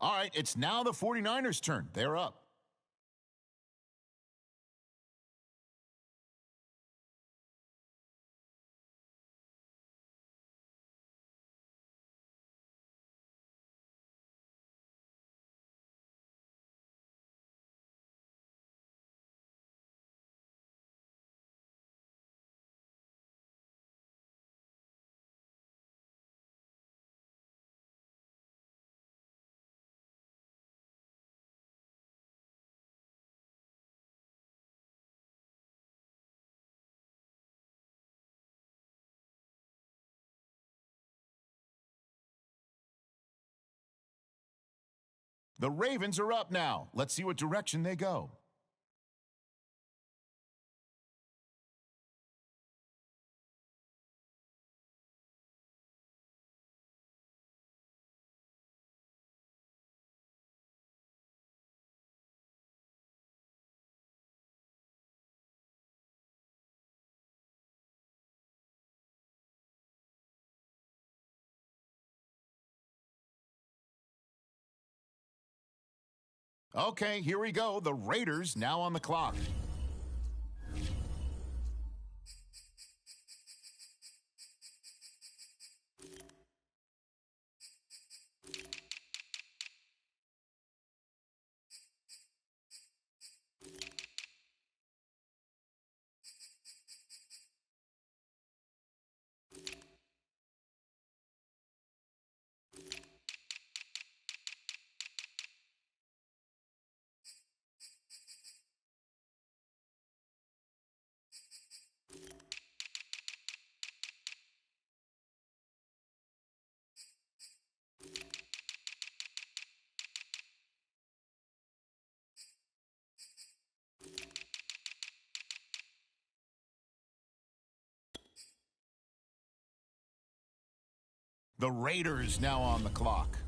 All right, it's now the 49ers' turn. They're up. The Ravens are up now. Let's see what direction they go. Okay, here we go. The Raiders now on the clock. The Raiders now on the clock.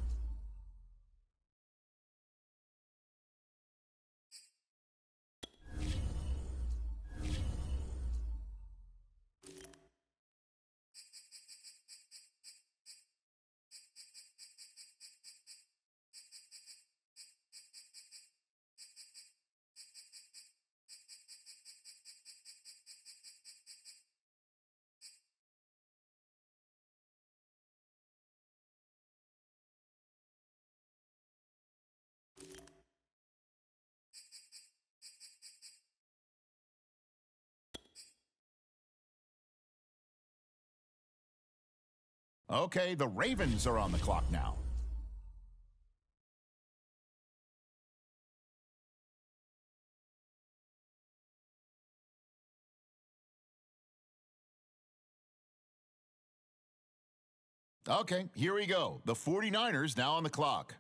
Okay, the Ravens are on the clock now. Okay, here we go. The 49ers now on the clock.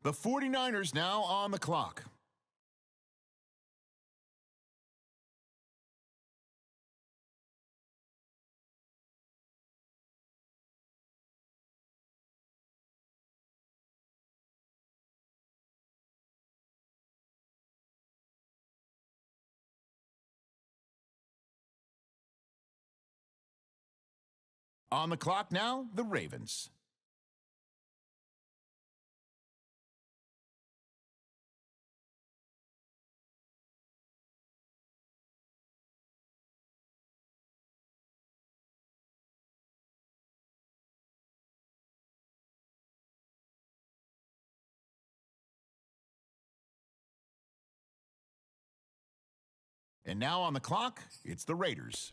The 49ers now on the clock. On the clock now, the Ravens. And now on the clock, it's the Raiders.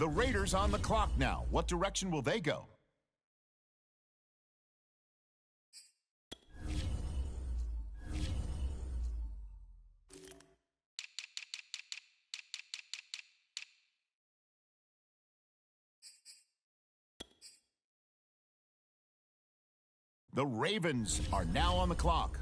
The Raiders on the clock now. What direction will they go? The Ravens are now on the clock.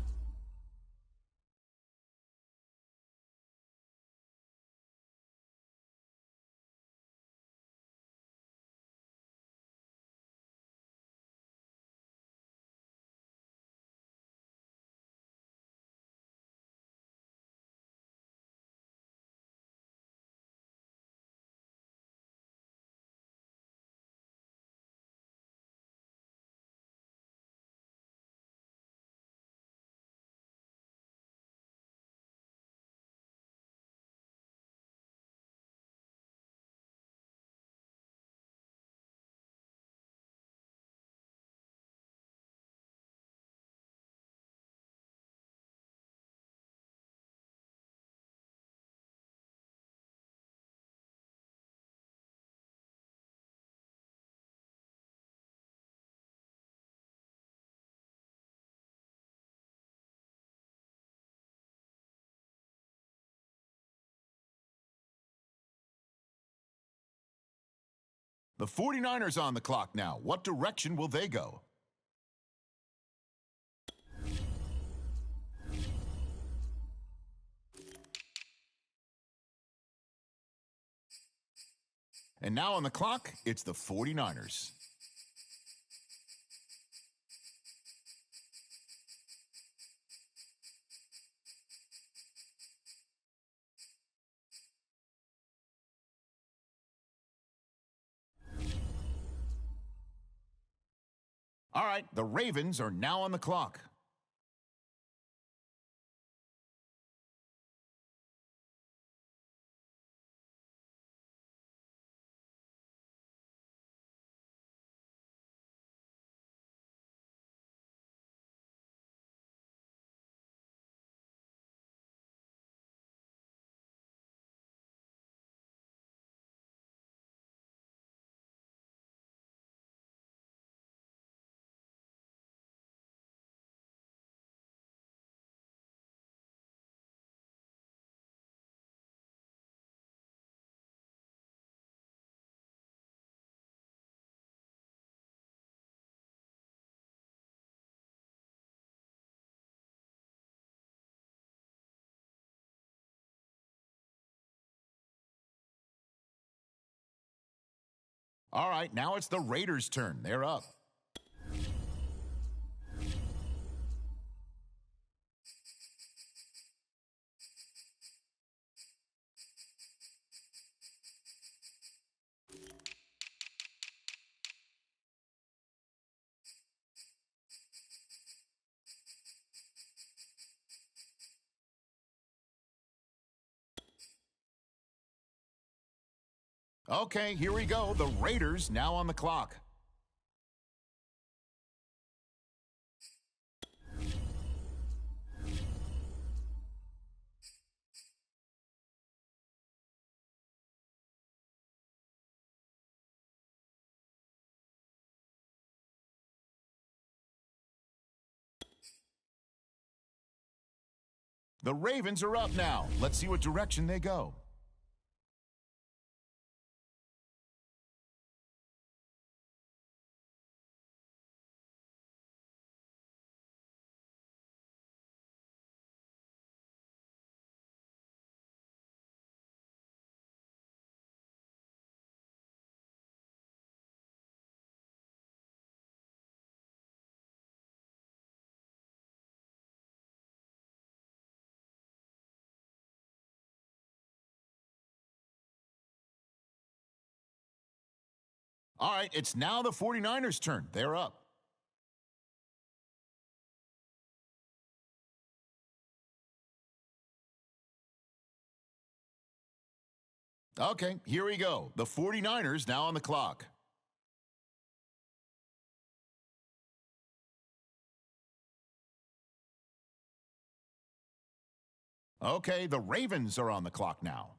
The 49ers on the clock now. What direction will they go? And now on the clock, it's the 49ers. All right, the Ravens are now on the clock. All right, now it's the Raiders' turn. They're up. Okay, here we go. The Raiders now on the clock. The Ravens are up now. Let's see what direction they go. All right, it's now the 49ers' turn. They're up. Okay, here we go. The 49ers now on the clock. Okay, the Ravens are on the clock now.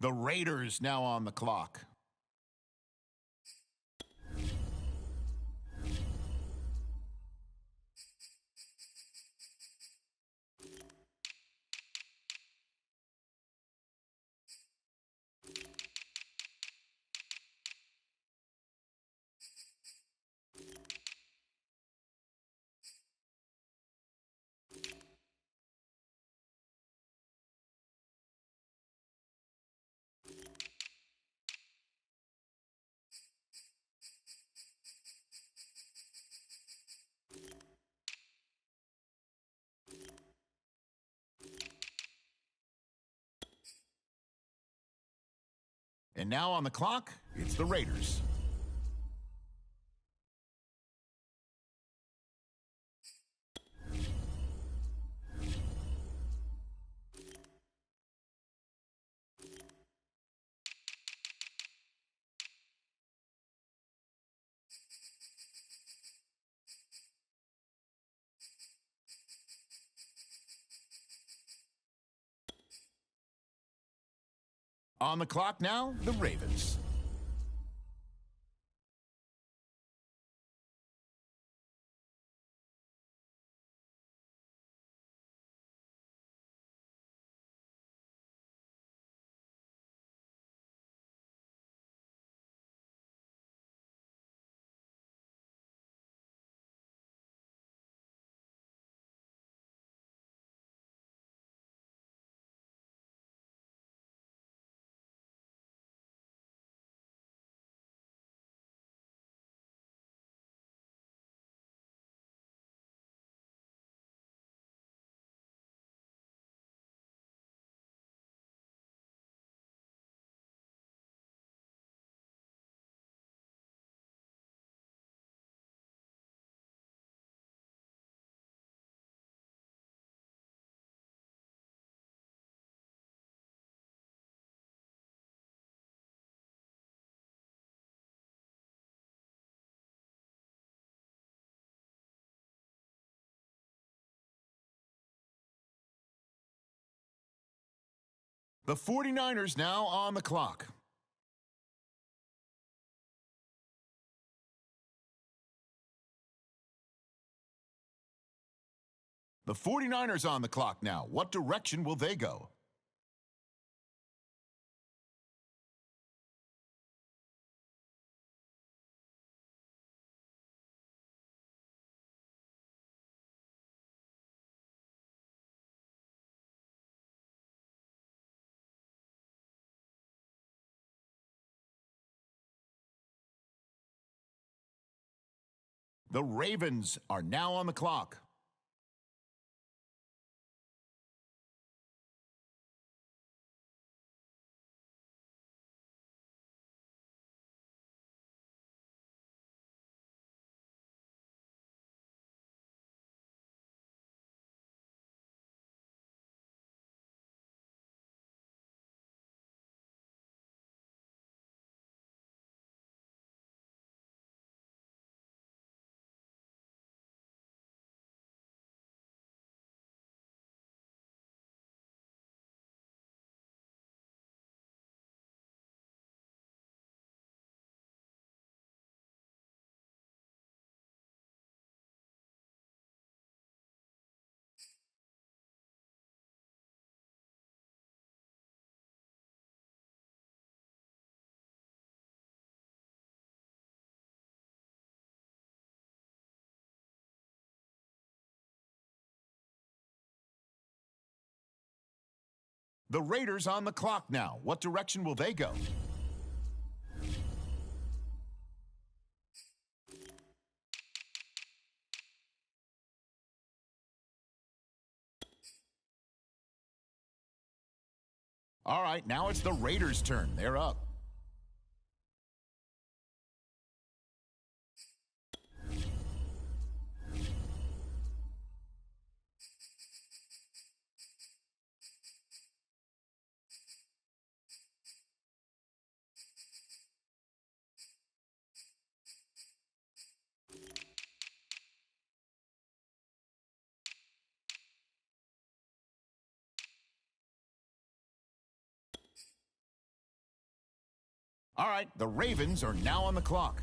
The Raiders now on the clock. And now on the clock, it's the Raiders. On the clock now, the Ravens. The 49ers now on the clock. The 49ers on the clock now. What direction will they go? The Ravens are now on the clock. The Raiders on the clock now. What direction will they go? All right, now it's the Raiders' turn. They're up. All right, the Ravens are now on the clock.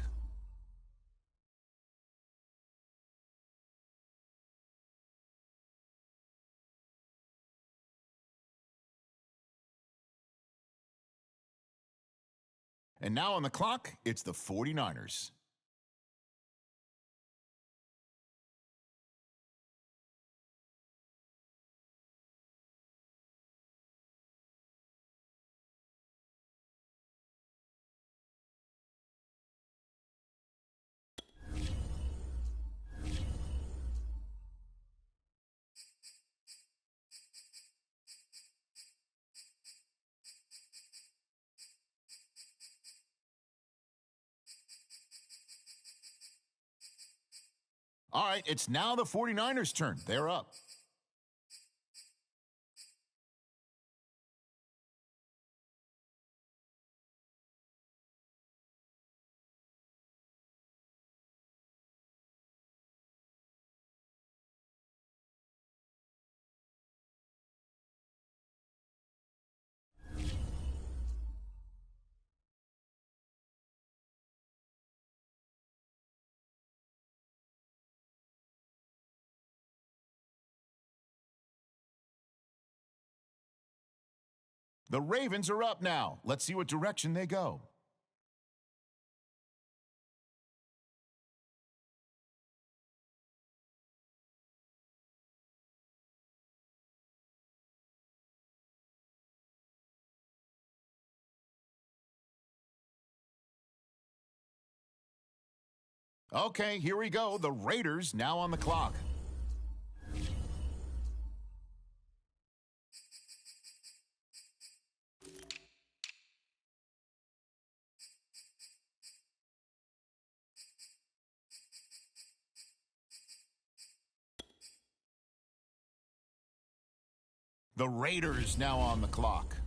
And now on the clock, it's the 49ers. All right, it's now the 49ers' turn. They're up. The Ravens are up now. Let's see what direction they go. Okay, here we go. The Raiders now on the clock. The Raiders now on the clock.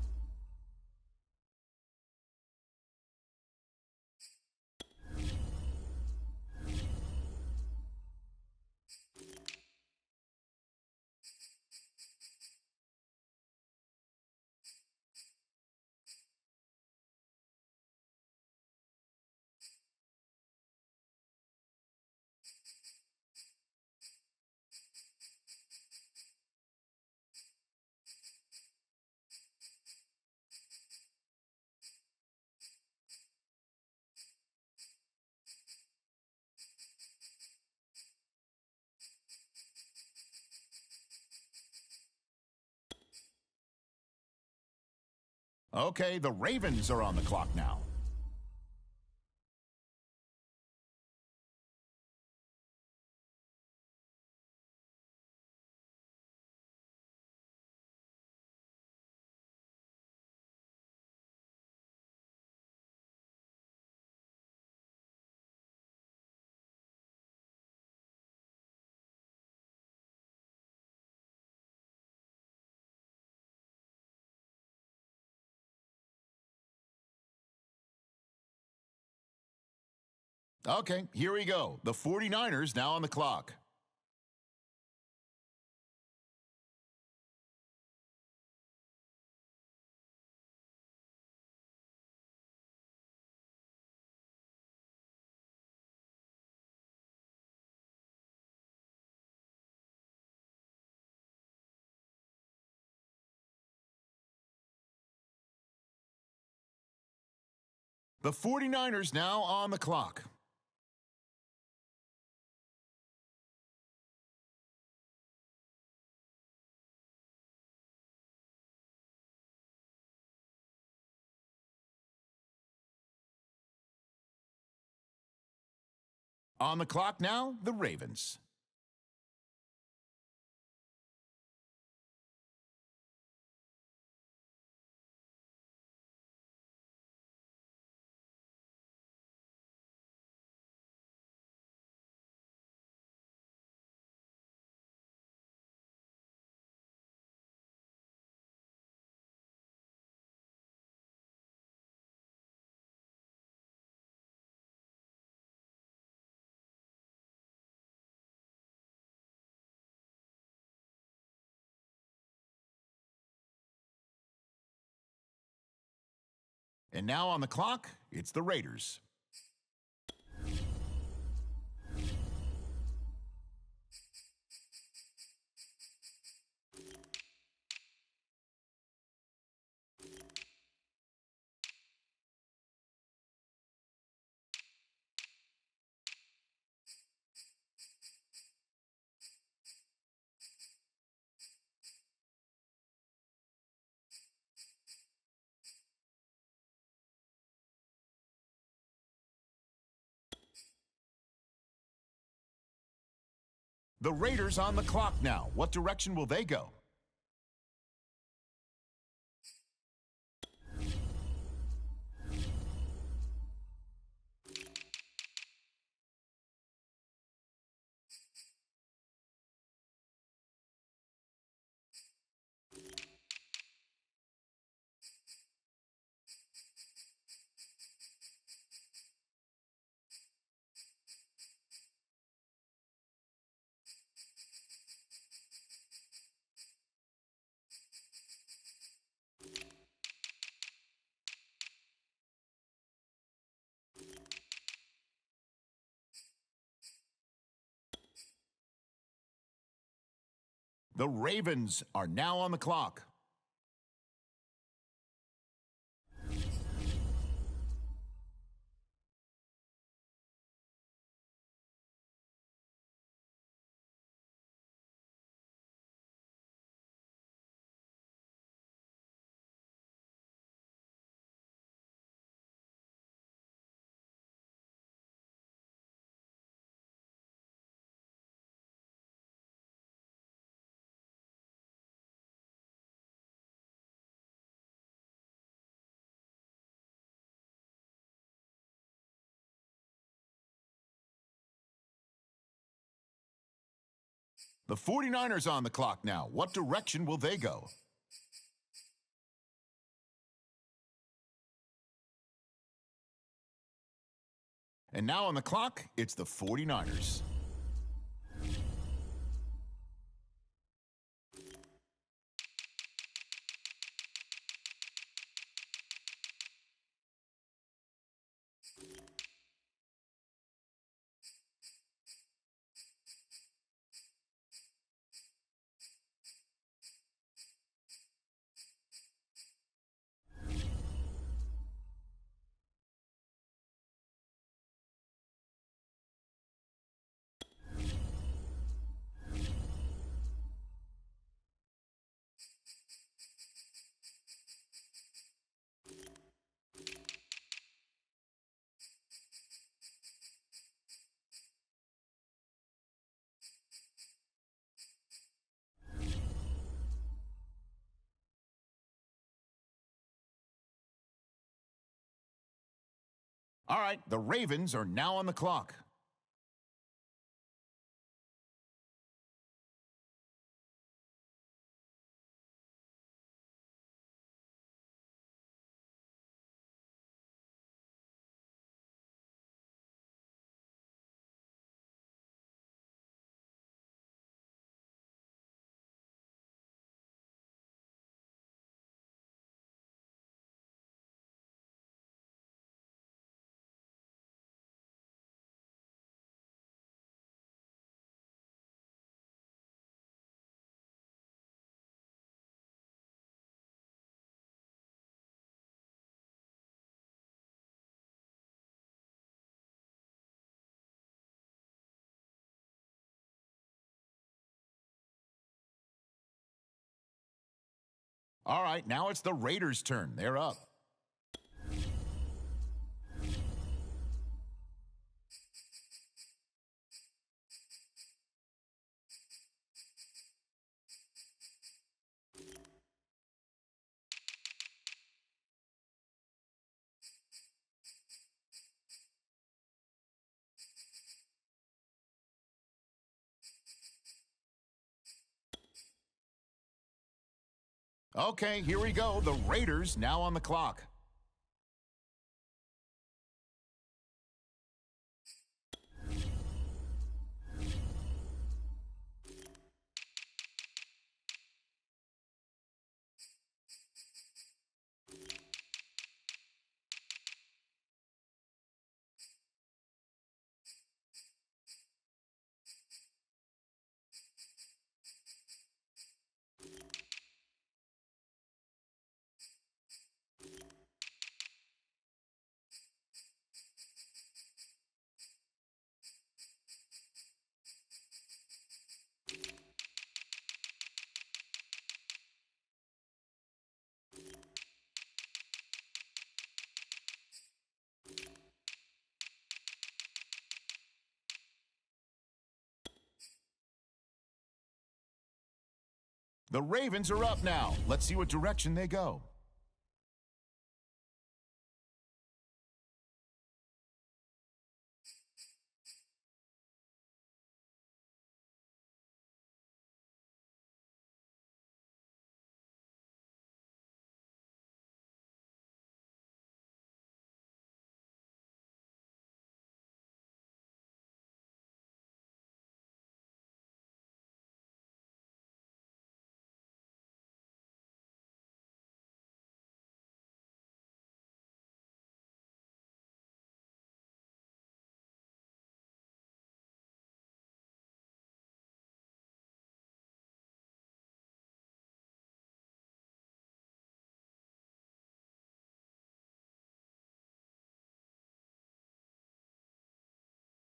Okay, the Ravens are on the clock now. Okay, here we go. The 49ers now on the clock. The 49ers now on the clock. On the clock now, the Ravens. And now on the clock, it's the Raiders. The Raiders on the clock now. What direction will they go? The Ravens are now on the clock. The 49ers on the clock now. What direction will they go? And now on the clock, it's the 49ers. All right, the Ravens are now on the clock. All right, now it's the Raiders' turn. They're up. Okay, here we go. The Raiders now on the clock. The Ravens are up now. Let's see what direction they go.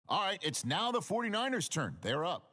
All right, it's now the 49ers' turn. They're up.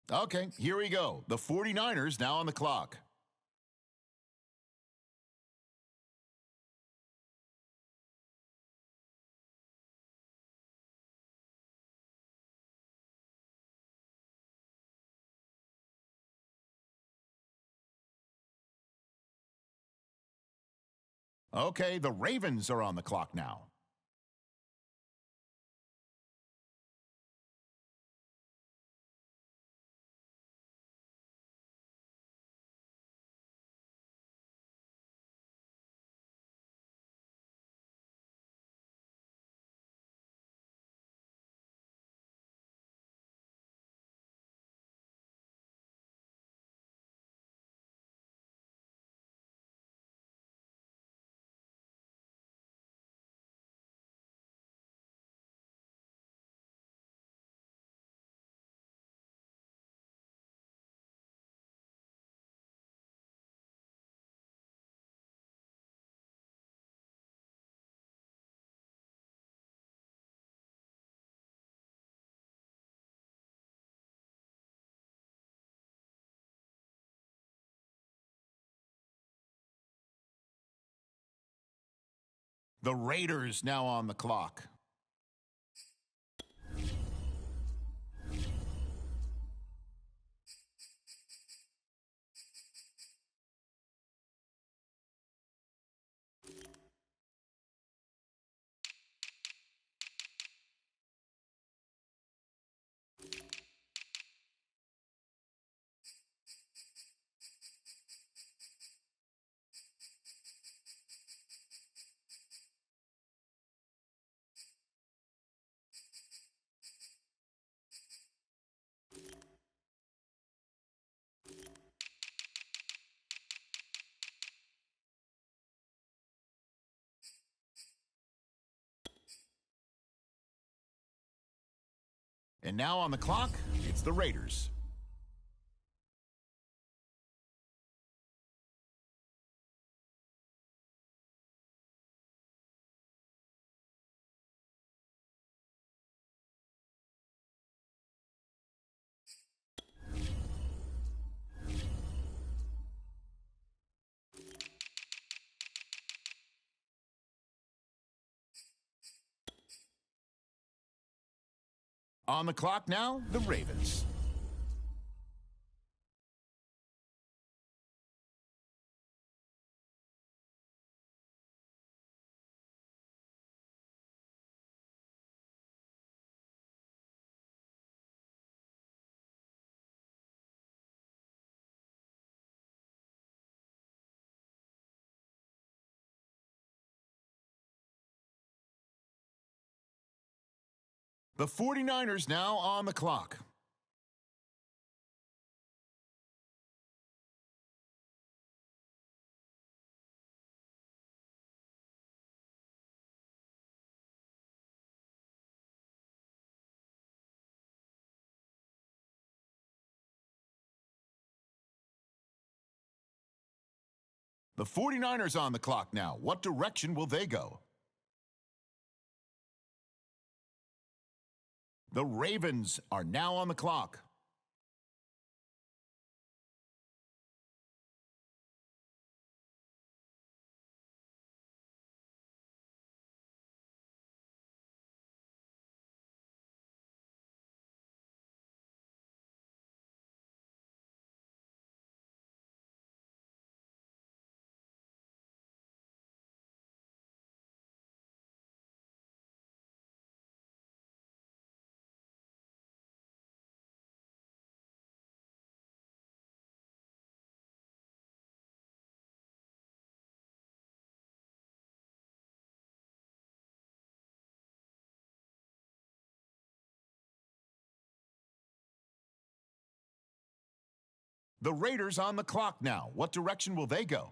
Okay, here we go. The 49ers now on the clock. Okay, the Ravens are on the clock now. The Raiders now on the clock. And now on the clock, it's the Raiders. On the clock now, the Ravens. The 49ers now on the clock. The 49ers on the clock now. What direction will they go? The Ravens are now on the clock. The Raiders on the clock now. What direction will they go?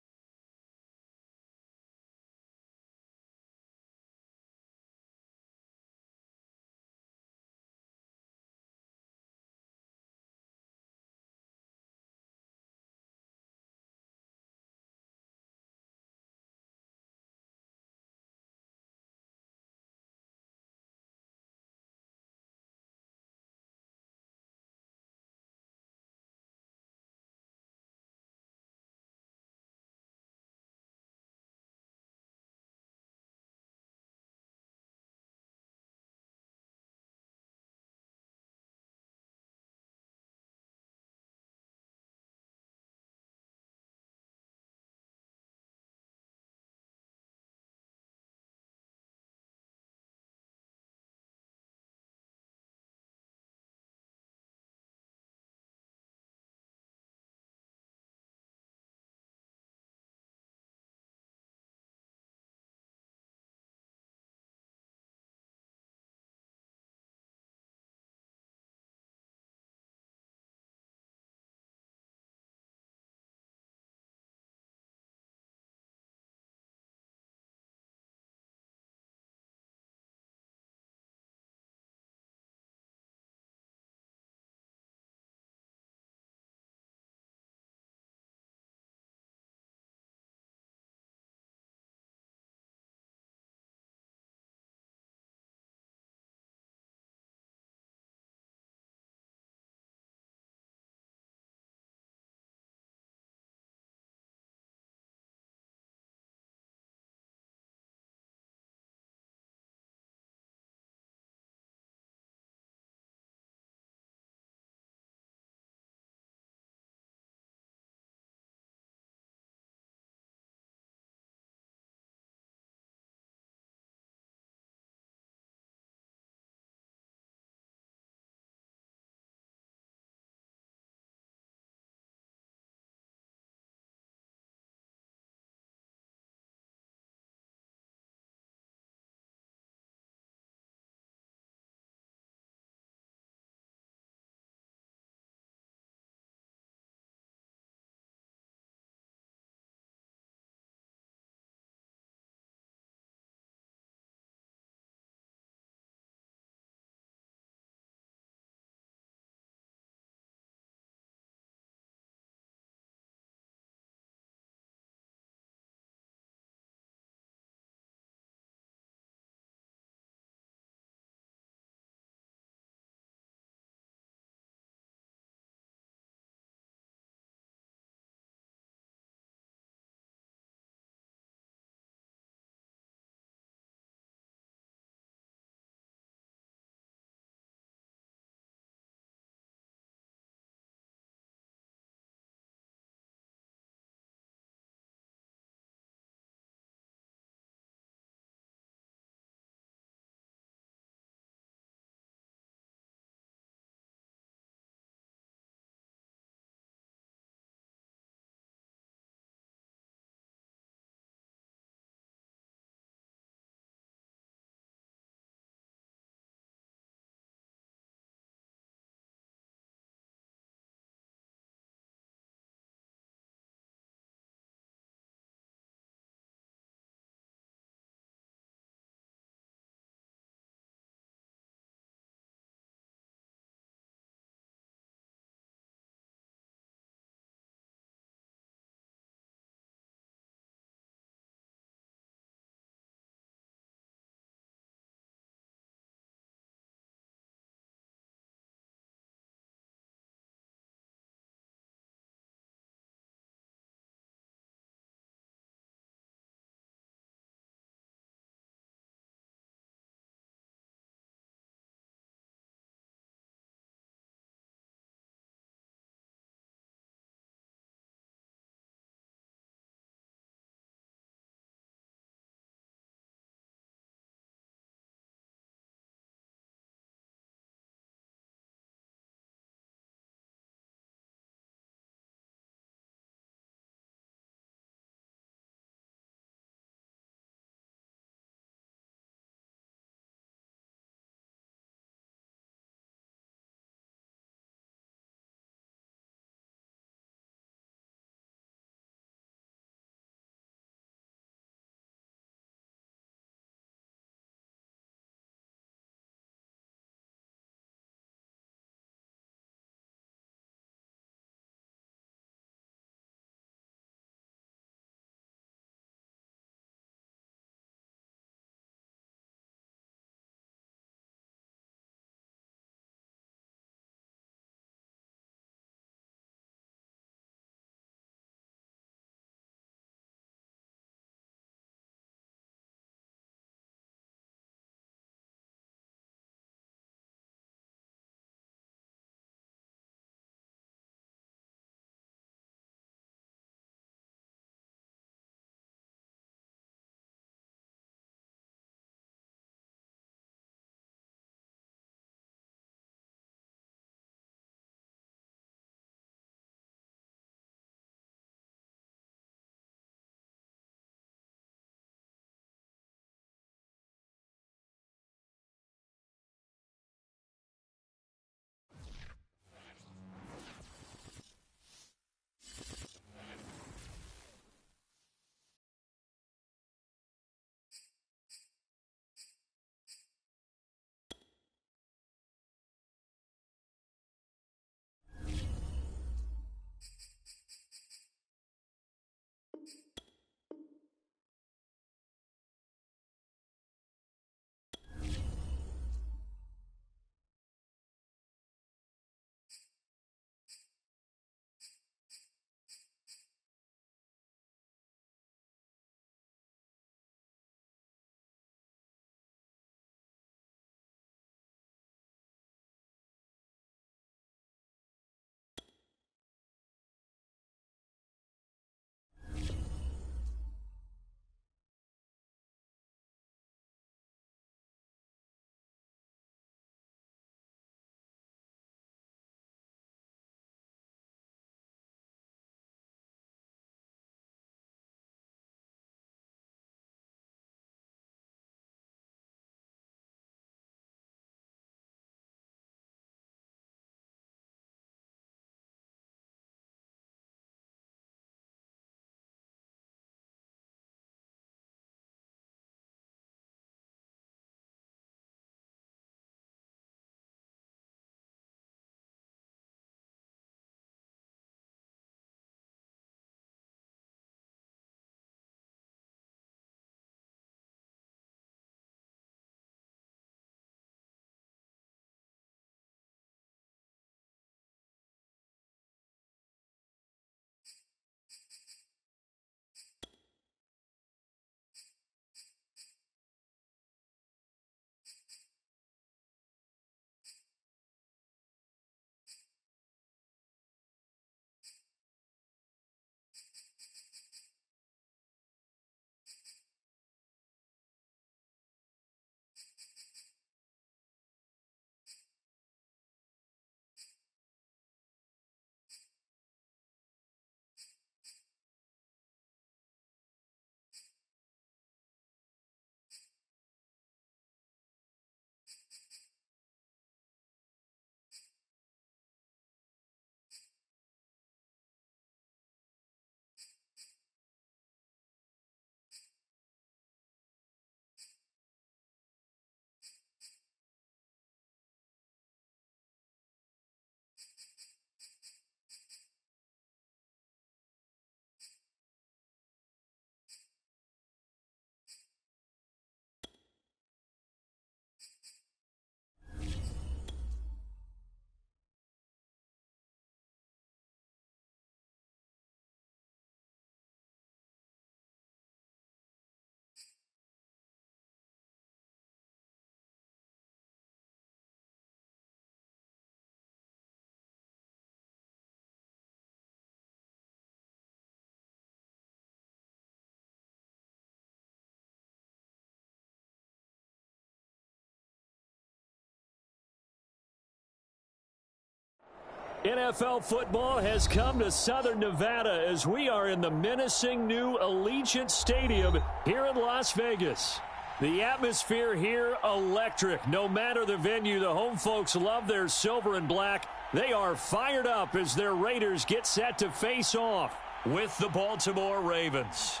NFL football has come to Southern Nevada as we are in the menacing new Allegiant Stadium here in Las Vegas. The atmosphere here, electric. No matter the venue, the home folks love their silver and black. They are fired up as their Raiders get set to face off with the Baltimore Ravens.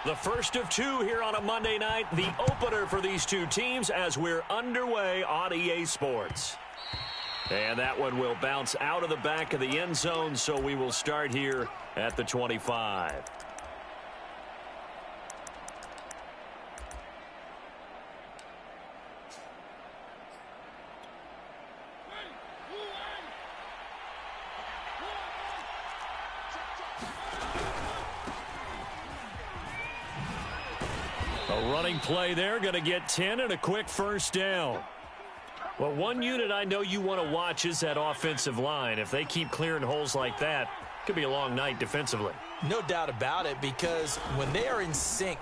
The first of two here on a Monday night, the opener for these two teams as we're underway on EA Sports. And that one will bounce out of the back of the end zone, so we will start here at the 25. A running play there, going to get 10 and a quick first down. Well, one unit I know you want to watch is that offensive line. If they keep clearing holes like that, it could be a long night defensively. No doubt about it, because when they are in sync,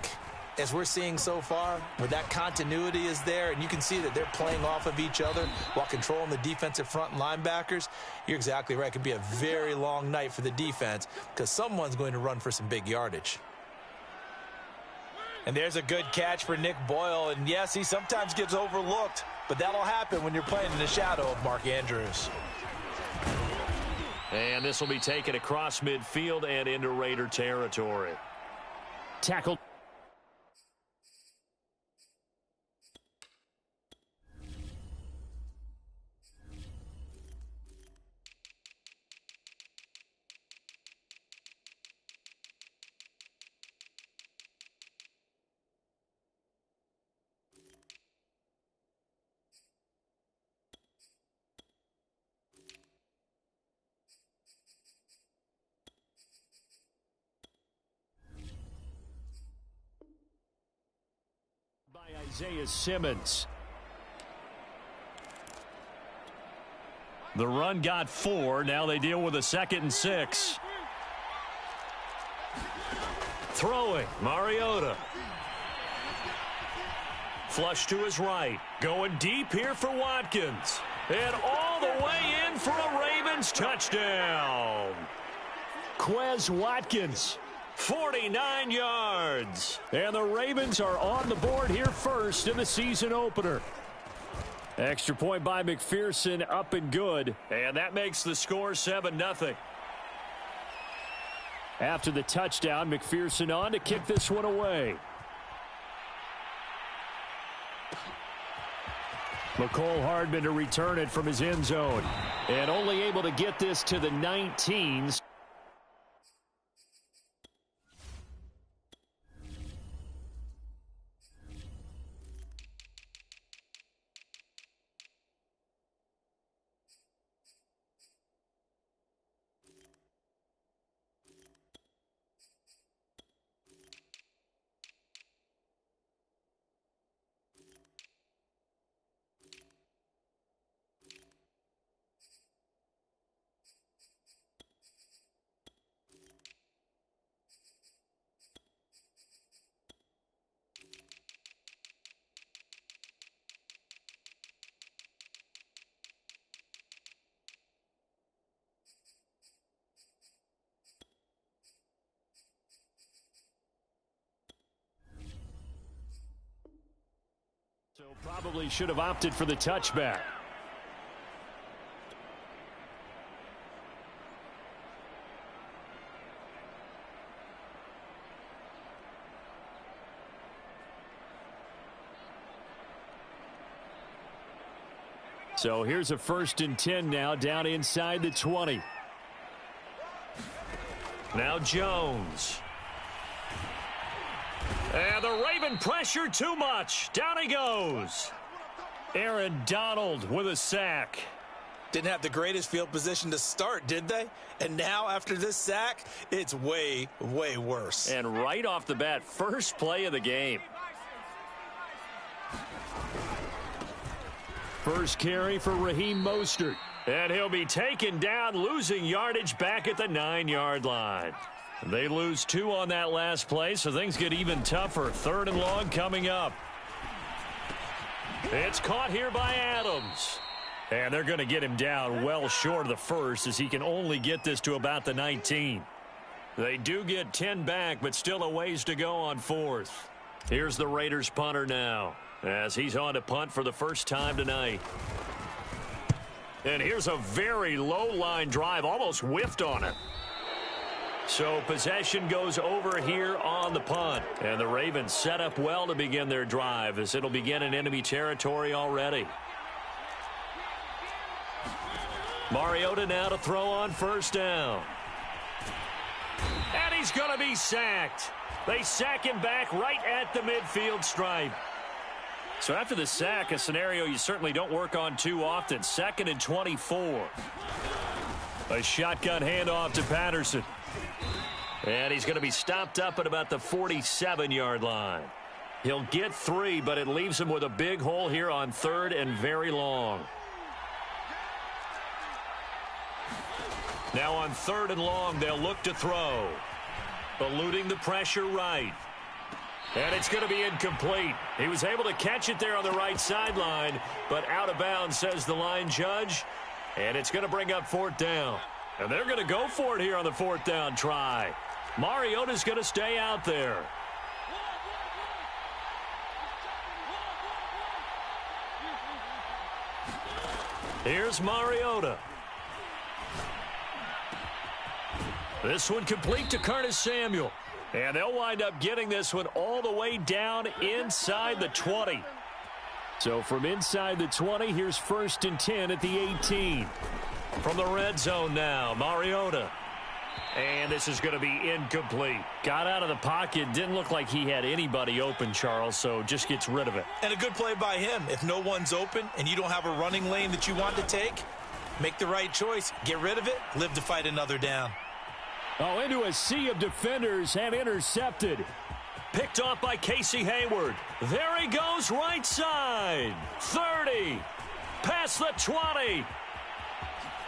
as we're seeing so far, where that continuity is there, and you can see that they're playing off of each other while controlling the defensive front and linebackers, you're exactly right. It could be a very long night for the defense because someone's going to run for some big yardage. And there's a good catch for Nick Boyle. And, yes, he sometimes gets overlooked, but that'll happen when you're playing in the shadow of Mark Andrews. And this will be taken across midfield and into Raider territory. Tackled. Isaiah Simmons. The run got 4. Now they deal with a 2nd and 6. Throwing, Mariota. Flush to his right. Going deep here for Watkins. And all the way in for a Ravens touchdown. Quez Watkins. 49 yards. And the Ravens are on the board here first in the season opener. Extra point by McPherson, up and good. And that makes the score 7-0. After the touchdown, McPherson on to kick this one away. McCole Hardman to return it from his end zone. And only able to get this to the 19s. So probably should have opted for the touchback. So here's a 1st and 10 now, down inside the 20. Now Jones. And the Raven pressure too much. Down he goes. Aaron Donald with a sack. Didn't have the greatest field position to start, did they? And now after this sack, it's way, way worse. And right off the bat, first play of the game. First carry for Raheem Mostert. And he'll be taken down, losing yardage back at the 9-yard line. They lose 2 on that last play, so things get even tougher. 3rd and long coming up. It's caught here by Adams. And they're going to get him down well short of the first, as he can only get this to about the 19. They do get 10 back, but still a ways to go on 4th. Here's the Raiders punter now, as he's on to punt for the first time tonight. And here's a very low-line drive, almost whiffed on it. So possession goes over here on the punt. And the Ravens set up well to begin their drive, as it'll begin in enemy territory already. Mariota now to throw on 1st down. And he's going to be sacked. They sack him back right at the midfield stripe. So after the sack, a scenario you certainly don't work on too often. 2nd and 24. A shotgun handoff to Patterson. And he's going to be stopped up at about the 47-yard line. He'll get 3, but it leaves him with a big hole here on 3rd and very long. Now on 3rd and long, they'll look to throw. Eluding the pressure right. And it's going to be incomplete. He was able to catch it there on the right sideline, but out of bounds, says the line judge. And it's going to bring up 4th down. And they're going to go for it here on the 4th down try. Mariota's going to stay out there. Here's Mariota. This one complete to Curtis Samuel. And they'll wind up getting this one all the way down inside the 20. So from inside the 20, here's 1st and 10 at the 18. From the red zone now, Mariota. And this is going to be incomplete. Got out of the pocket. Didn't look like he had anybody open, Charles, so just gets rid of it. And a good play by him. If no one's open and you don't have a running lane that you want to take, make the right choice. Get rid of it. Live to fight another down. Oh, into a sea of defenders and intercepted. Picked off by Casey Hayward. There he goes, right side. 30. Past the 20.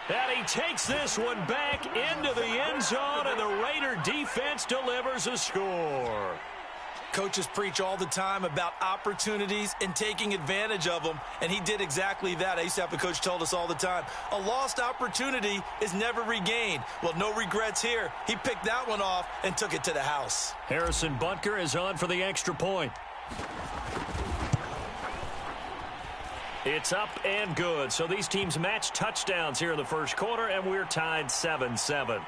And he takes this one back into the end zone, and the Raider defense delivers a score. Coaches preach all the time about opportunities and taking advantage of them, and he did exactly that. I used to have a coach told us all the time, a lost opportunity is never regained. Well, no regrets here. He picked that one off and took it to the house. Harrison Butker is on for the extra point. It's up and good. So these teams match touchdowns here in the first quarter, and we're tied 7-7.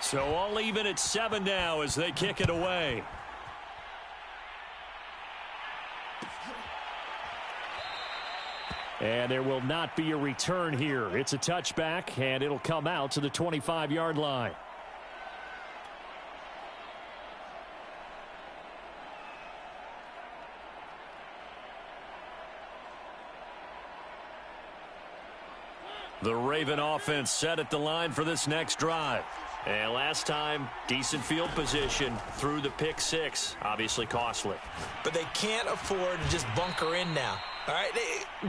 So all even at 7 now as they kick it away. And there will not be a return here. It's a touchback, and it'll come out to the 25-yard line. The Raven offense set at the line for this next drive. And last time, decent field position through the pick 6. Obviously costly. But they can't afford to just bunker in now. All right,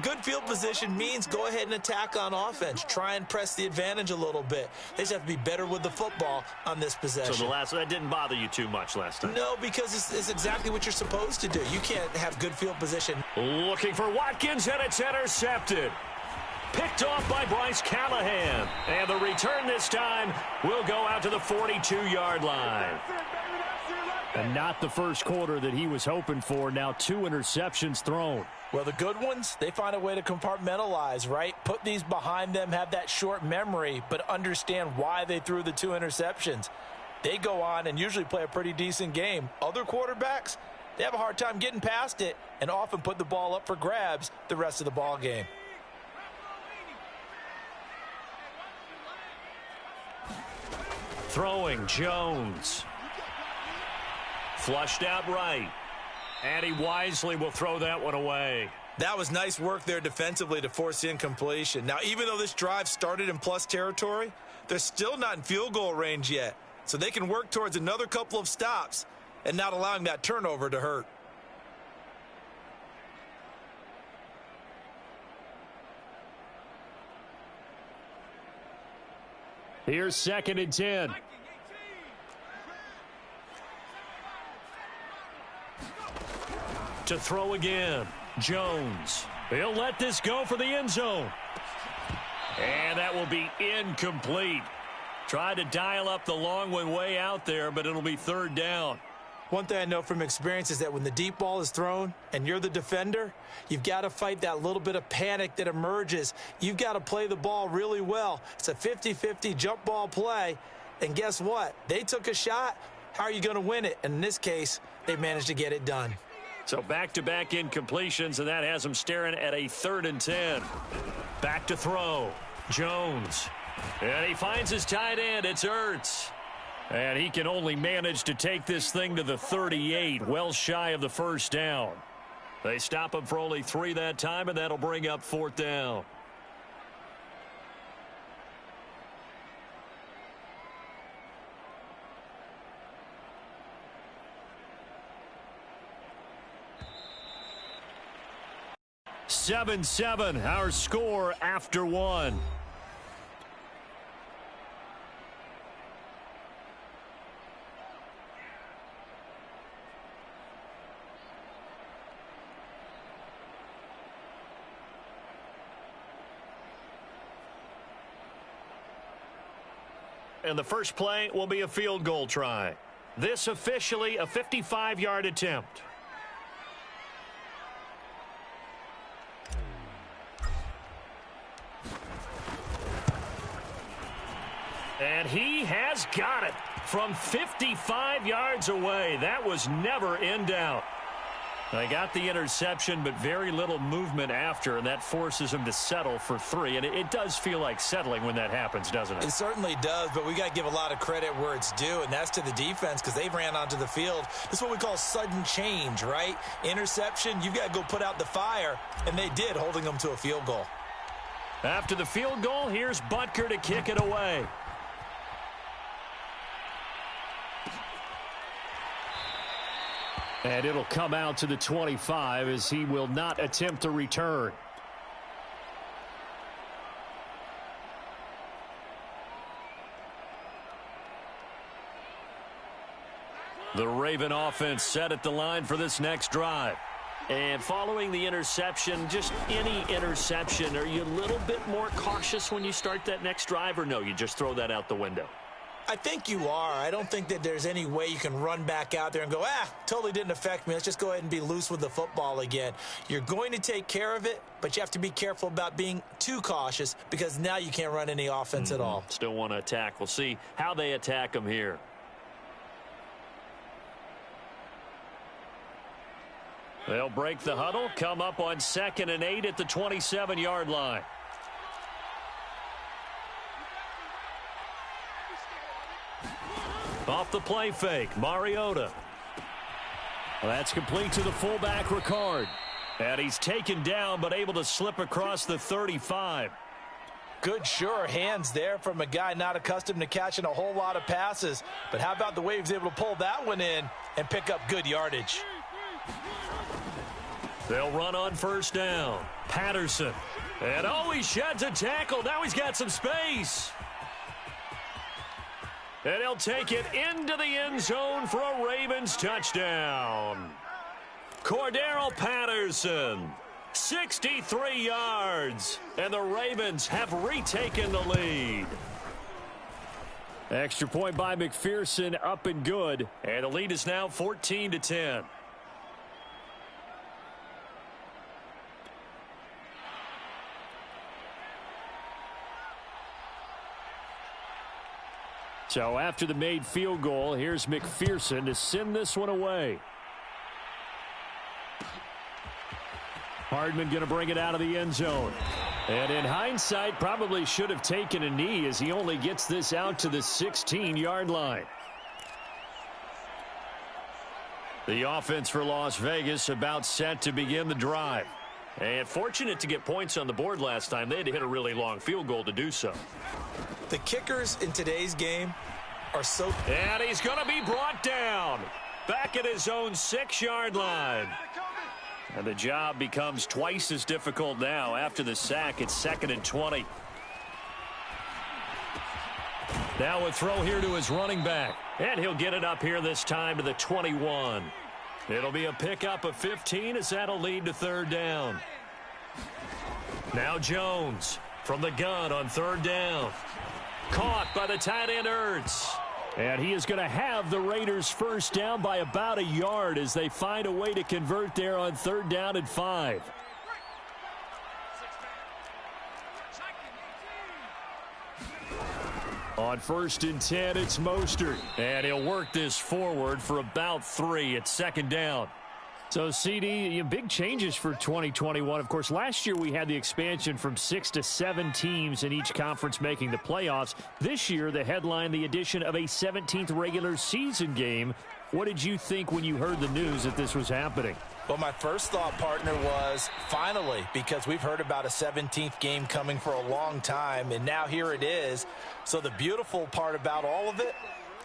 good field position means go ahead and attack on offense. Try and press the advantage a little bit. They just have to be better with the football on this possession. So that didn't bother you too much last time? No, because it's exactly what you're supposed to do. You can't have good field position. Looking for Watkins, and it's intercepted. Picked off by Bryce Callahan. And the return this time will go out to the 42-yard line. And not the first quarter that he was hoping for. Now 2 interceptions thrown. Well, the good ones, they find a way to compartmentalize, right? Put these behind them, have that short memory, but understand why they threw the 2 interceptions. They go on and usually play a pretty decent game. Other quarterbacks, they have a hard time getting past it and often put the ball up for grabs the rest of the ball game. Throwing Jones. Flushed out right. And he wisely will throw that one away. That was nice work there defensively to force the incompletion. Now, even though this drive started in plus territory, they're still not in field goal range yet. So they can work towards another couple of stops and not allowing that turnover to hurt. Here's 2nd and 10. To throw again, Jones. He'll let this go for the end zone. And that will be incomplete. Tried to dial up the long one way out there, but it'll be 3rd down. One thing I know from experience is that when the deep ball is thrown and you're the defender, you've got to fight that little bit of panic that emerges. You've got to play the ball really well. It's a 50-50 jump ball play. And guess what? They took a shot. How are you going to win it? And in this case, they managed to get it done. So back-to-back incompletions, and that has them staring at a 3rd and 10. Back to throw. Jones. And he finds his tight end. It's Ertz. And he can only manage to take this thing to the 38, well shy of the 1st down. They stop him for only 3 that time, and that'll bring up 4th down. Seven, our score after 1. And the first play will be a field goal try. This officially a 55-yard attempt. And he has got it from 55 yards away. That was never in doubt. They got the interception, but very little movement after, and that forces him to settle for 3. And it does feel like settling when that happens, doesn't it? It certainly does, but we got to give a lot of credit where it's due, and that's to the defense because they ran onto the field. This is what we call sudden change, right? Interception, you've got to go put out the fire, and they did, holding them to a field goal. After the field goal, here's Butker to kick it away. And it'll come out to the 25 as he will not attempt a return. The Raven offense set at the line for this next drive. And following the interception, just any interception, are you a little bit more cautious when you start that next drive, or no, you just throw that out the window? I think you are. I don't think that there's any way you can run back out there and go, totally didn't affect me. Let's just go ahead and be loose with the football again. You're going to take care of it, but you have to be careful about being too cautious because now you can't run any offense at all. Still want to attack. We'll see how they attack them here. They'll break the huddle, come up on 2nd and 8 at the 27-yard line. Off the play fake, Mariota. Well, that's complete to the fullback, Ricard. And he's taken down, but able to slip across the 35. Good, sure hands there from a guy not accustomed to catching a whole lot of passes. But how about the way he was able to pull that one in and pick up good yardage? They'll run on 1st down. Patterson. And he sheds a tackle. Now he's got some space. And he'll take it into the end zone for a Ravens touchdown. Cordero Patterson, 63 yards, and the Ravens have retaken the lead. Extra point by McPherson, up and good, and the lead is now 14-10. So after the made field goal, here's McPherson to send this one away. Hardman going to bring it out of the end zone. And in hindsight, probably should have taken a knee as he only gets this out to the 16-yard line. The offense for Las Vegas about set to begin the drive. And fortunate to get points on the board last time. They had to hit a really long field goal to do so. The kickers in today's game are so... And he's going to be brought down. Back at his own 6-yard line. And the job becomes twice as difficult now. After the sack, it's 2nd and 20. Now a throw here to his running back. And he'll get it up here this time to the 21. It'll be a pickup of 15 as that'll lead to 3rd down. Now Jones from the gun on 3rd down. Caught by the tight end Ertz. And he is going to have the Raiders first down by about a yard as they find a way to convert there on 3rd down and 5. On 1st and 10, it's Mostert. And he'll work this forward for about 3 at 2nd down. So, CD, big changes for 2021. Of course, last year we had the expansion from 6 to 7 teams in each conference making the playoffs. This year, the headline, the addition of a 17th regular season game. What did you think when you heard the news that this was happening? Well, my first thought, partner, was finally, because we've heard about a 17th game coming for a long time, and now here it is. So the beautiful part about all of it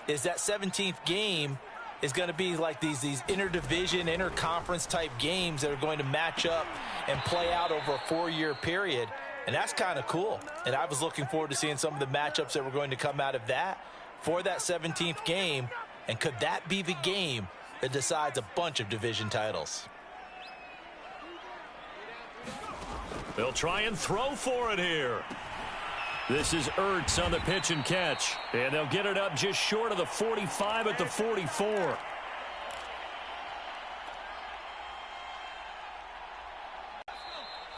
is that 17th game is going to be like these interdivision, interconference type games that are going to match up and play out over a 4-year period. And that's kind of cool. And I was looking forward to seeing some of the matchups that were going to come out of that for that 17th game. And could that be the game that decides a bunch of division titles? They'll try and throw for it here. This is Ertz on the pitch and catch. And they'll get it up just short of the 45 at the 44.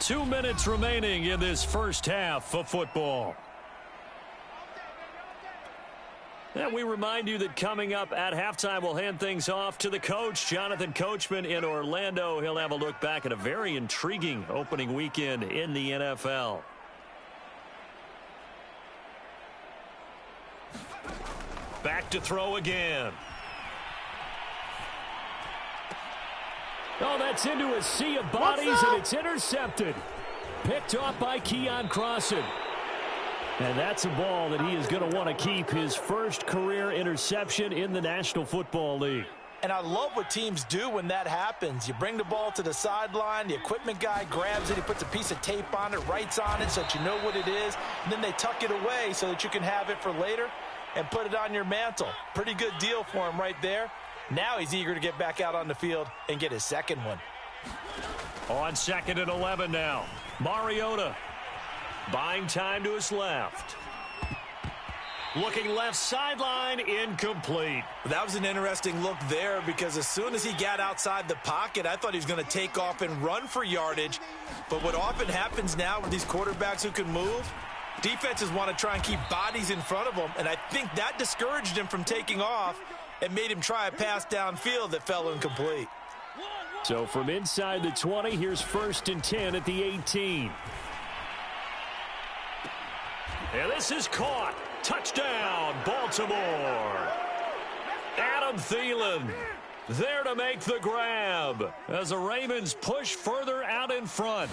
Two minutes remaining in this first half of football. And we remind you that coming up at halftime, we'll hand things off to the coach, Jonathan Coachman in Orlando. He'll have a look back at a very intriguing opening weekend in the NFL. Back to throw again. Oh, that's into a sea of bodies, and it's intercepted. Picked off by Keon Crossan. And that's a ball that he is going to want to keep, his first career interception in the National Football League. And I love what teams do when that happens. You bring the ball to the sideline, the equipment guy grabs it, he puts a piece of tape on it, writes on it so that you know what it is, and then they tuck it away so that you can have it for later and put it on your mantle. Pretty good deal for him right there. Now he's eager to get back out on the field and get his second one. On 2nd and 11 now. Mariota buying time to his left. Looking left sideline, incomplete. That was an interesting look there because as soon as he got outside the pocket, I thought he was going to take off and run for yardage. But what often happens now with these quarterbacks who can move, defenses want to try and keep bodies in front of them, and I think that discouraged him from taking off and made him try a pass downfield that fell incomplete. So from inside the 20, here's 1st and 10 at the 18. And this is caught. Touchdown, Baltimore. Adam Thielen there to make the grab as the Ravens push further out in front.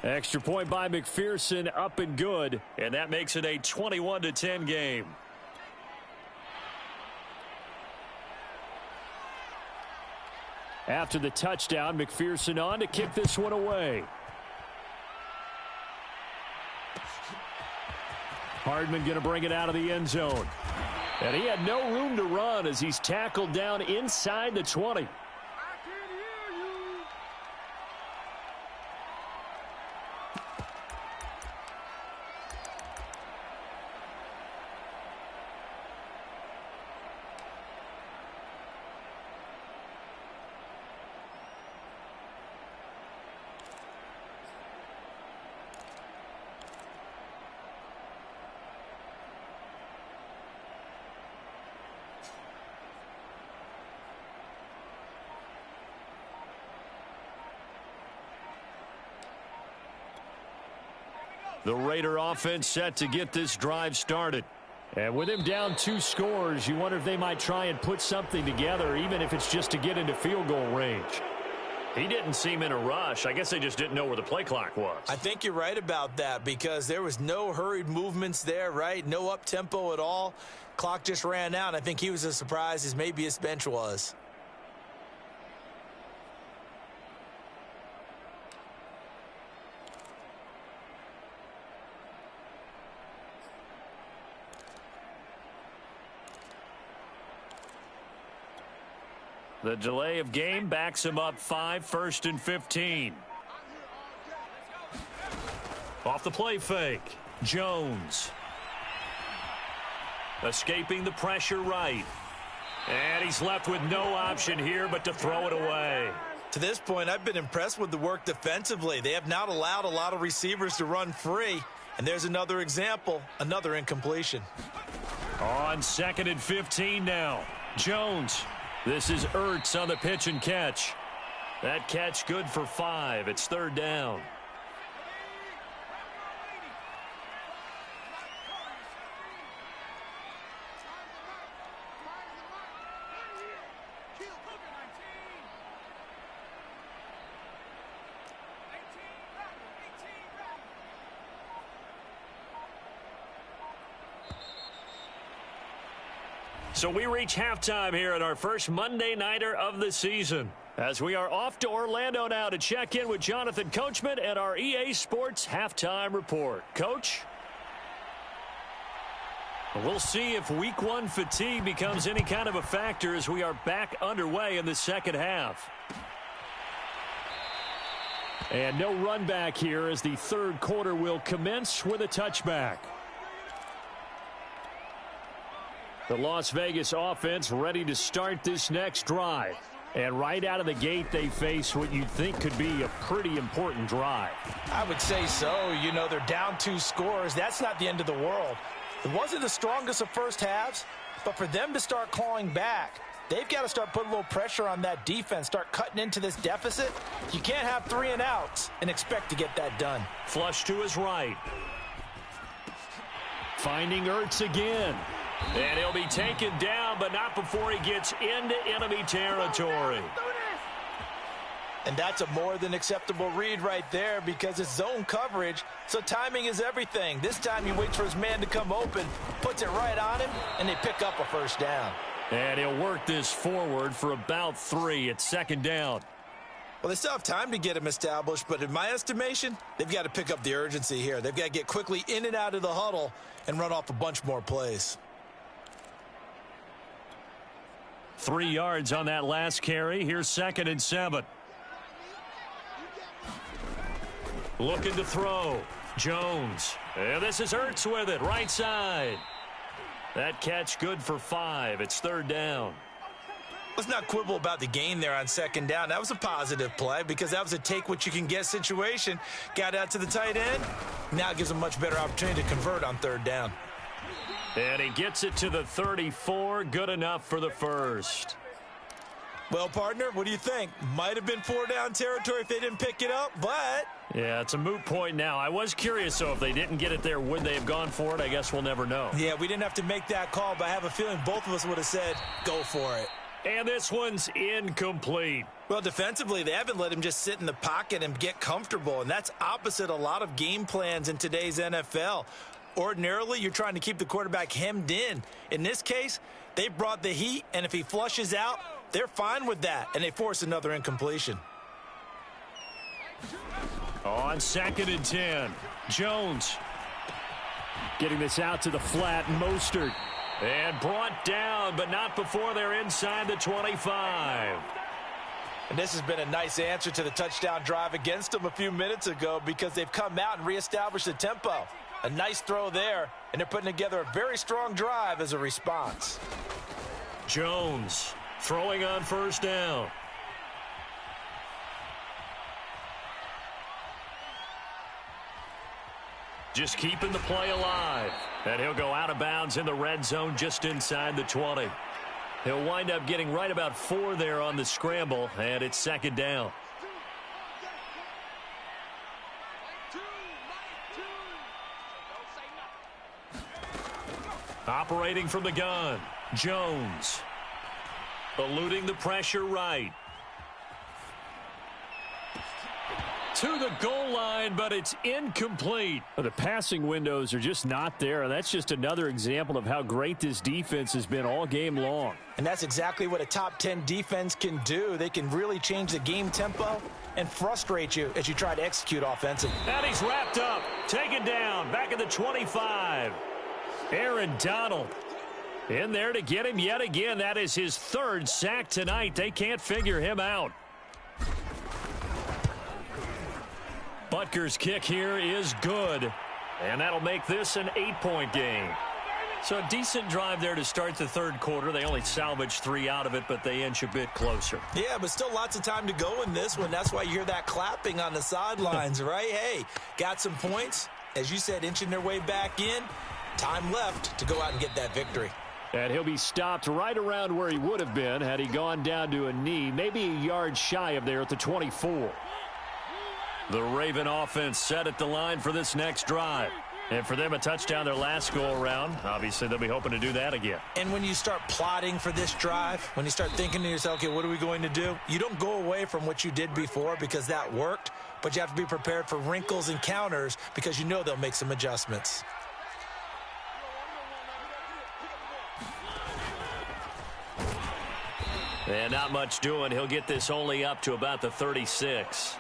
Extra point by McPherson, up and good, and that makes it a 21-10 game. After the touchdown, McPherson on to kick this one away. Hardman going to bring it out of the end zone. And he had no room to run as he's tackled down inside the 20. The Raider offense set to get this drive started. And with him down 2 scores, you wonder if they might try and put something together, even if it's just to get into field goal range. He didn't seem in a rush. I guess they just didn't know where the play clock was. I think you're right about that because there was no hurried movements there, right? No up-tempo at all. Clock just ran out. I think he was as surprised as maybe his bench was. The delay of game backs him up 5, 1st and 15. Off the play fake. Jones. Escaping the pressure right. And he's left with no option here but to throw it away. To this point, I've been impressed with the work defensively. They have not allowed a lot of receivers to run free. And there's another example, another incompletion. On 2nd and 15 now. Jones. This is Ertz on the pitch and catch. That catch good for 5. It's 3rd down. So we reach halftime here at our first Monday Nighter of the season. As we are off to Orlando now to check in with Jonathan Coachman at our EA Sports Halftime Report. Coach? We'll see if Week 1 fatigue becomes any kind of a factor as we are back underway in the second half. And no run back here as the third quarter will commence with a touchback. The Las Vegas offense ready to start this next drive. And right out of the gate, they face what you'd think could be a pretty important drive. I would say so. You know, they're down 2 scores. That's not the end of the world. It wasn't the strongest of first halves, but for them to start clawing back, they've got to start putting a little pressure on that defense, start cutting into this deficit. You can't have 3 and outs and expect to get that done. Flush to his right. Finding Ertz again. And he'll be taken down, but not before he gets into enemy territory. And that's a more than acceptable read right there because it's zone coverage, so timing is everything. This time he waits for his man to come open, puts it right on him, and they pick up a first down. And he'll work this forward for about 3. It's 2nd down. Well, they still have time to get him established, but in my estimation, they've got to pick up the urgency here. They've got to get quickly in and out of the huddle and run off a bunch more plays. 3 yards on that last carry. Here's 2nd and 7. Looking to throw. Jones. And this is Ertz with it. Right side. That catch good for 5. It's 3rd down. Let's not quibble about the gain there on 2nd down. That was a positive play because that was a take-what-you-can-get situation. Got out to the tight end. Now it gives a much better opportunity to convert on 3rd down. And he gets it to the 34. Good enough for the first. Well, partner, what do you think? Might have been 4-down territory if they didn't pick it up, but... Yeah, it's a moot point now. I was curious, so if they didn't get it there, would they have gone for it? I guess we'll never know. Yeah, we didn't have to make that call, but I have a feeling both of us would have said, go for it. And this one's incomplete. Well, defensively, they haven't let him just sit in the pocket and get comfortable, and that's opposite a lot of game plans in today's NFL. Ordinarily, you're trying to keep the quarterback hemmed in. In this case, they brought the heat, and if he flushes out, they're fine with that, and they force another incompletion. On 2nd and 10, Jones getting this out to the flat. Mostert. And brought down, but not before they're inside the 25. And this has been a nice answer to the touchdown drive against them a few minutes ago because they've come out and reestablished the tempo. A nice throw there, and they're putting together a very strong drive as a response. Jones throwing on 1st down. Just keeping the play alive. And he'll go out of bounds in the red zone just inside the 20. He'll wind up getting right about 4 there on the scramble, and it's 2nd down. Operating from the gun, Jones. Eluding the pressure right. to the goal line, but it's incomplete. The passing windows are just not there, and that's just another example of how great this defense has been all game long. And that's exactly what a top 10 defense can do. They can really change the game tempo and frustrate you as you try to execute offensively. And he's wrapped up, taken down, back at the 25. Aaron Donald in there to get him yet again. That is his third sack tonight. They can't figure him out. Butker's kick here is good, and that'll make this an 8-point game. So a decent drive there to start the third quarter. They only salvaged 3 out of it, but they inch a bit closer. Yeah, but still lots of time to go in this one. That's why you hear that clapping on the sidelines, right? Hey, got some points. As you said, inching their way back in. Time left to go out and get that victory. And he'll be stopped right around where he would have been had he gone down to a knee, maybe a yard shy of there at the 24. The Raven offense set at the line for this next drive. And for them, a touchdown their last go-around. Obviously, they'll be hoping to do that again. And when you start plotting for this drive, when you start thinking to yourself, okay, what are we going to do? You don't go away from what you did before because that worked, but you have to be prepared for wrinkles and counters because you know they'll make some adjustments. And not much doing. He'll get this only up to about the 36.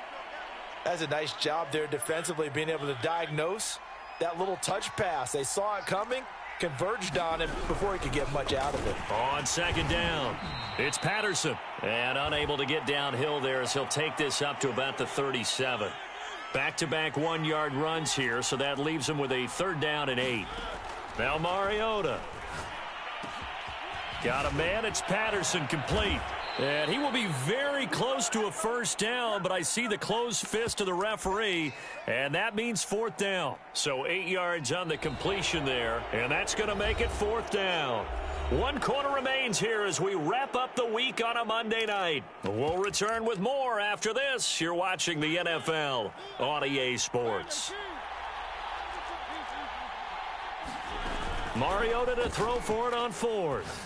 That's a nice job there defensively, being able to diagnose that little touch pass. They saw it coming, converged on him before he could get much out of it. On second down, it's Patterson. And unable to get downhill there as he'll take this up to about the 37. Back-to-back 1-yard runs here, so that leaves him with a 3rd down and 8. Now Mariota. Got a man, it's Patterson, complete. And he will be very close to a 1st down, but I see the closed fist of the referee, and that means 4th down. So 8 yards on the completion there, and that's going to make it 4th down. 1 quarter remains here as we wrap up the week on a Monday night. We'll return with more after this. You're watching the NFL on EA Sports. Mariota to throw for it on 4th.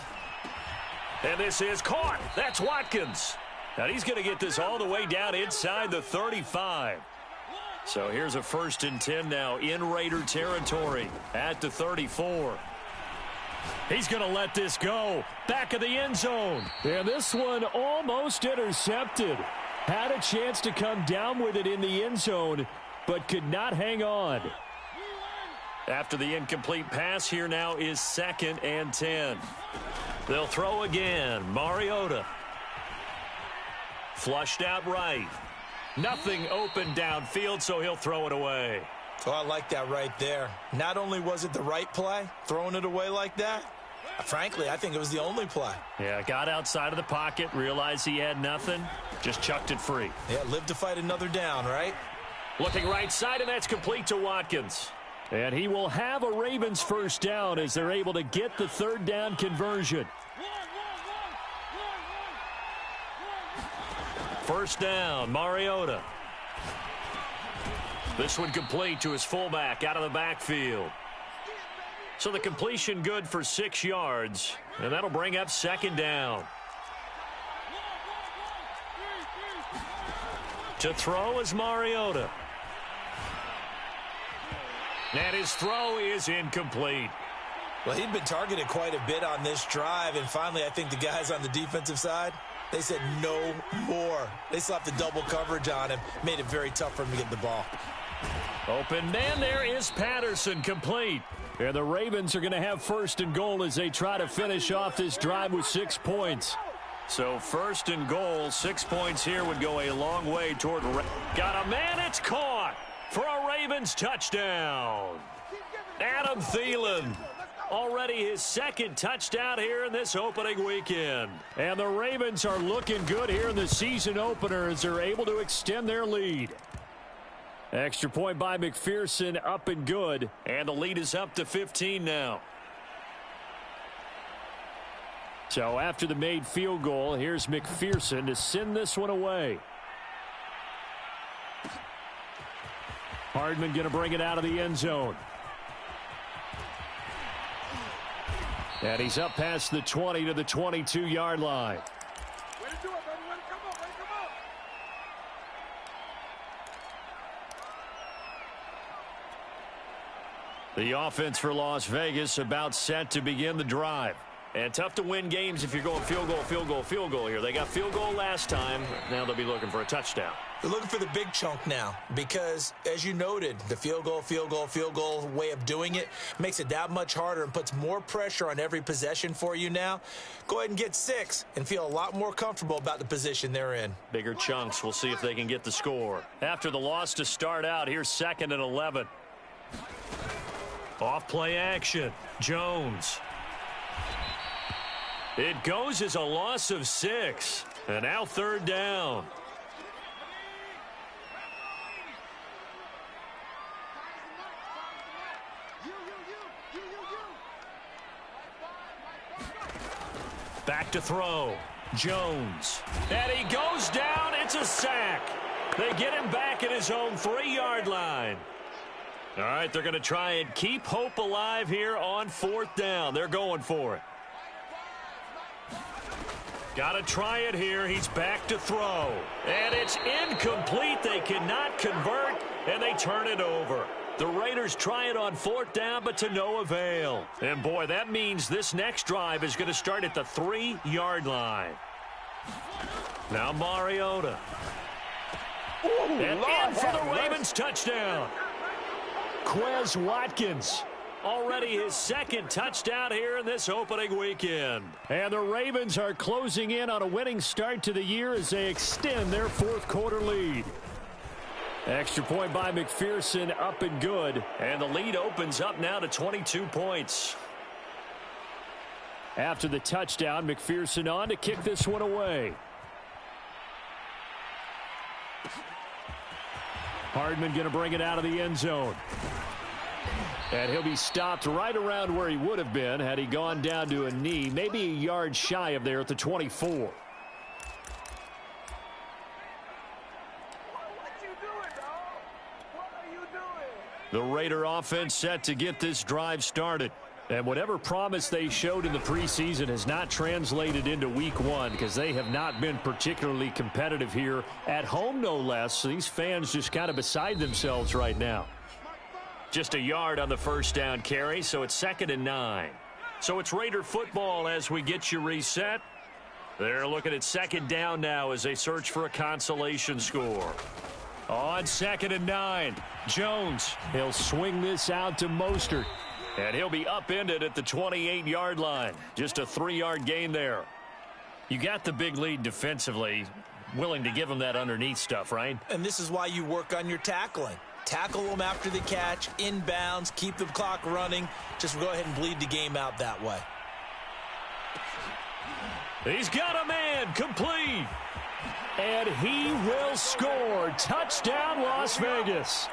And this is caught. That's Watkins. And he's going to get this all the way down inside the 35. So here's a 1st and 10 now in Raider territory at the 34. He's going to let this go. Back of the end zone. And this one almost intercepted. Had a chance to come down with it in the end zone, but could not hang on. After the incomplete pass, here now is 2nd and 10. They'll throw again. Mariota. Flushed out right. Nothing open downfield, so he'll throw it away. Oh, I like that right there. Not only was it the right play, throwing it away like that, frankly, I think it was the only play. Yeah, got outside of the pocket, realized he had nothing, just chucked it free. Yeah, live to fight another down, right? Looking right side, and that's complete to Watkins. And he will have a Ravens 1st down as they're able to get the 3rd down conversion. 1st down, Mariota. This one complete to his fullback out of the backfield. So the completion good for 6 yards, and that'll bring up 2nd down. To throw is Mariota. And his throw is incomplete. Well, he'd been targeted quite a bit on this drive, and finally I think the guys on the defensive side, they said no more. They slapped the double coverage on him, made it very tough for him to get the ball. Open man, there is Patterson, complete. And the Ravens are going to have 1st and goal as they try to finish off this drive with 6 points. So 1st and goal, 6 points here would go a long way toward. Got a man, it's caught for a Ravens touchdown. Adam Thielen. Already his 2nd touchdown here in this opening weekend. And the Ravens are looking good here in the season opener as they're able to extend their lead. Extra point by McPherson, up and good. And the lead is up to 15 now. So after the made field goal, here's McPherson to send this one away. Hardman going to bring it out of the end zone. And he's up past the 20 to the 22-yard line. The offense for Las Vegas about set to begin the drive. And tough to win games if you're going field goal, field goal, field goal here. They got field goal last time. Now they'll be looking for a touchdown. They're looking for the big chunk now because, as you noted, the field goal, field goal, field goal way of doing it makes it that much harder and puts more pressure on every possession for you now. Go ahead and get 6 and feel a lot more comfortable about the position they're in. Bigger chunks. We'll see if they can get the score. After the loss to start out, here's 2nd and 11. Off play action. Jones. It goes as a loss of 6. And now 3rd down. Back to throw. Jones. And he goes down. It's a sack. They get him back at his own 3-yard line. All right, they're going to try and keep hope alive here on 4th down. They're going for it. Got to try it here. He's back to throw. And it's incomplete. They cannot convert, and they turn it over. The Raiders try it on 4th down, but to no avail. And, boy, that means this next drive is going to start at the 3-yard line. Now Mariota. And in for the Ravens touchdown. Quez Watkins. Already his 2nd touchdown here in this opening weekend. And the Ravens are closing in on a winning start to the year as they extend their 4th quarter lead. Extra point by McPherson, up and good. And the lead opens up now to 22 points. After the touchdown, McPherson on to kick this one away. Hardman going to bring it out of the end zone. And he'll be stopped right around where he would have been had he gone down to a knee, maybe a yard shy of there at the 24. The Raider offense set to get this drive started. And whatever promise they showed in the preseason has not translated into week 1 because they have not been particularly competitive here at home, no less. So these fans just kind of beside themselves right now. Just a yard on the 1st down carry, so it's 2nd and 9. So it's Raider football as we get you reset. They're looking at 2nd down now as they search for a consolation score. On 2nd and 9, Jones. He'll swing this out to Mostert. And he'll be upended at the 28-yard line. Just a 3-yard gain there. You got the big lead defensively. Willing to give them that underneath stuff, right? And this is why you work on your tackling. Tackle them after the catch, inbounds, keep the clock running. Just go ahead and bleed the game out that way. He's got a man, complete. And he will score. Touchdown, Las Vegas.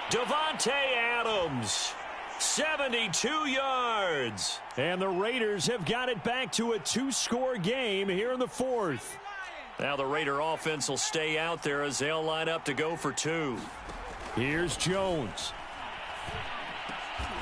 Davante Adams, 72 yards. And the Raiders have got it back to a 2-score game here in the 4th. Now the Raider offense will stay out there as they'll line up to go for 2. Here's Jones.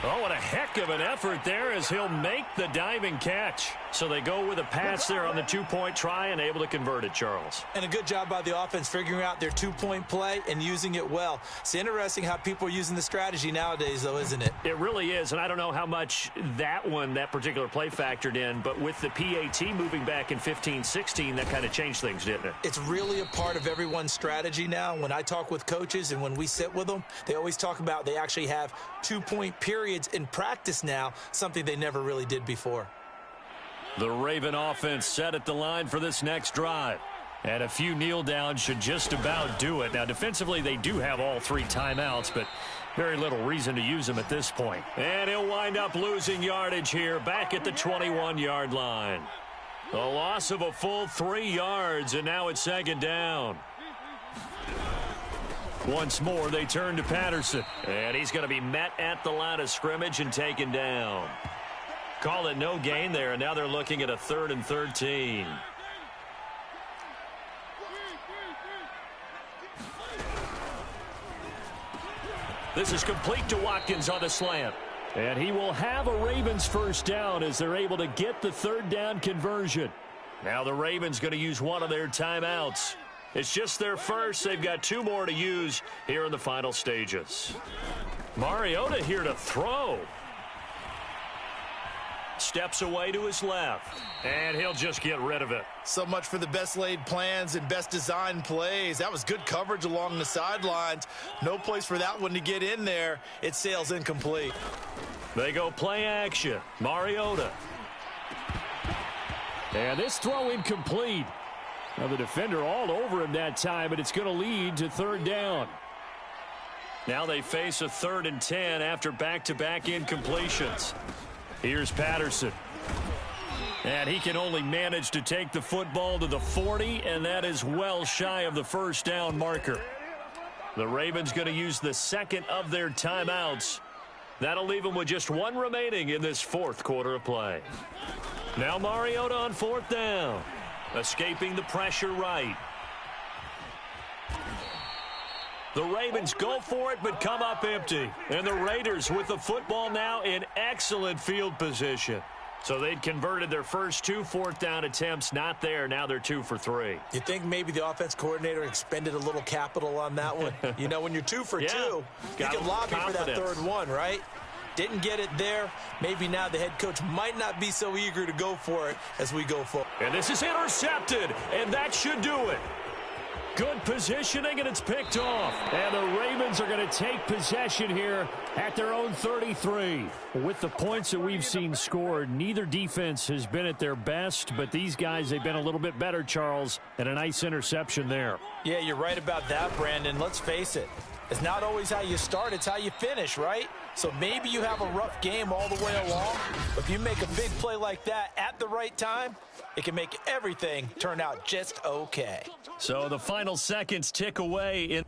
Oh, what a heck of an effort there as he'll make the diving catch. So they go with a pass there on the 2-point try and able to convert it, Charles. And a good job by the offense figuring out their 2-point play and using it well. It's interesting how people are using the strategy nowadays, though, isn't it? It really is, and I don't know how much that particular play factored in, but with the PAT moving back in 15-16, that kind of changed things, didn't it? It's really a part of everyone's strategy now. When I talk with coaches and when we sit with them, they always talk about they actually have 2-point periods in practice now, something they never really did before. The Raven offense set at the line for this next drive. And a few kneel downs should just about do it. Now, defensively, they do have all 3 timeouts, but very little reason to use them at this point. And he'll wind up losing yardage here back at the 21-yard line. A loss of a full 3 yards, and now it's 2nd down. Once more, they turn to Patterson. And he's going to be met at the line of scrimmage and taken down. Call it no gain there, and now they're looking at a 3rd and 13. This is complete to Watkins on the slant. And he will have a Ravens 1st down as they're able to get the 3rd down conversion. Now the Ravens going to use one of their timeouts. It's just their first. They've got 2 more to use here in the final stages. Mariota here to throw. Steps away to his left, and he'll just get rid of it. So much for the best laid plans and best designed plays. That was good coverage along the sidelines. No place for that one to get in there. It sails incomplete. They go play action. Mariota. And this throw incomplete. Now the defender all over him that time, but it's going to lead to 3rd down. Now they face a 3rd and 10 after back-to-back incompletions. Here's Patterson. And he can only manage to take the football to the 40, and that is well shy of the 1st down marker. The Ravens going to use the 2nd of their timeouts. That'll leave them with just 1 remaining in this 4th quarter of play. Now Mariota on 4th down. Escaping the pressure right. The Ravens go for it, but come up empty. And the Raiders with the football now in excellent field position. So they'd converted their first 2 4th down attempts. Not there. Now they're 2 for 3. You think maybe the offense coordinator expended a little capital on that one? You know, when you're 2 for 2, you can lobby for that 3rd one, right? Didn't get it there. Maybe now the head coach might not be so eager to go for it as we go forward. And this is intercepted, and that should do it. Good positioning, and it's picked off. And the Ravens are going to take possession here at their own 33. With the points that we've seen scored, neither defense has been at their best, but these guys, they've been a little bit better, Charles, and a nice interception there. Yeah, you're right about that, Brandon. Let's face it. It's not always how you start, it's how you finish, right? So maybe you have a rough game all the way along, but if you make a big play like that at the right time, it can make everything turn out just okay. So the final seconds tick away in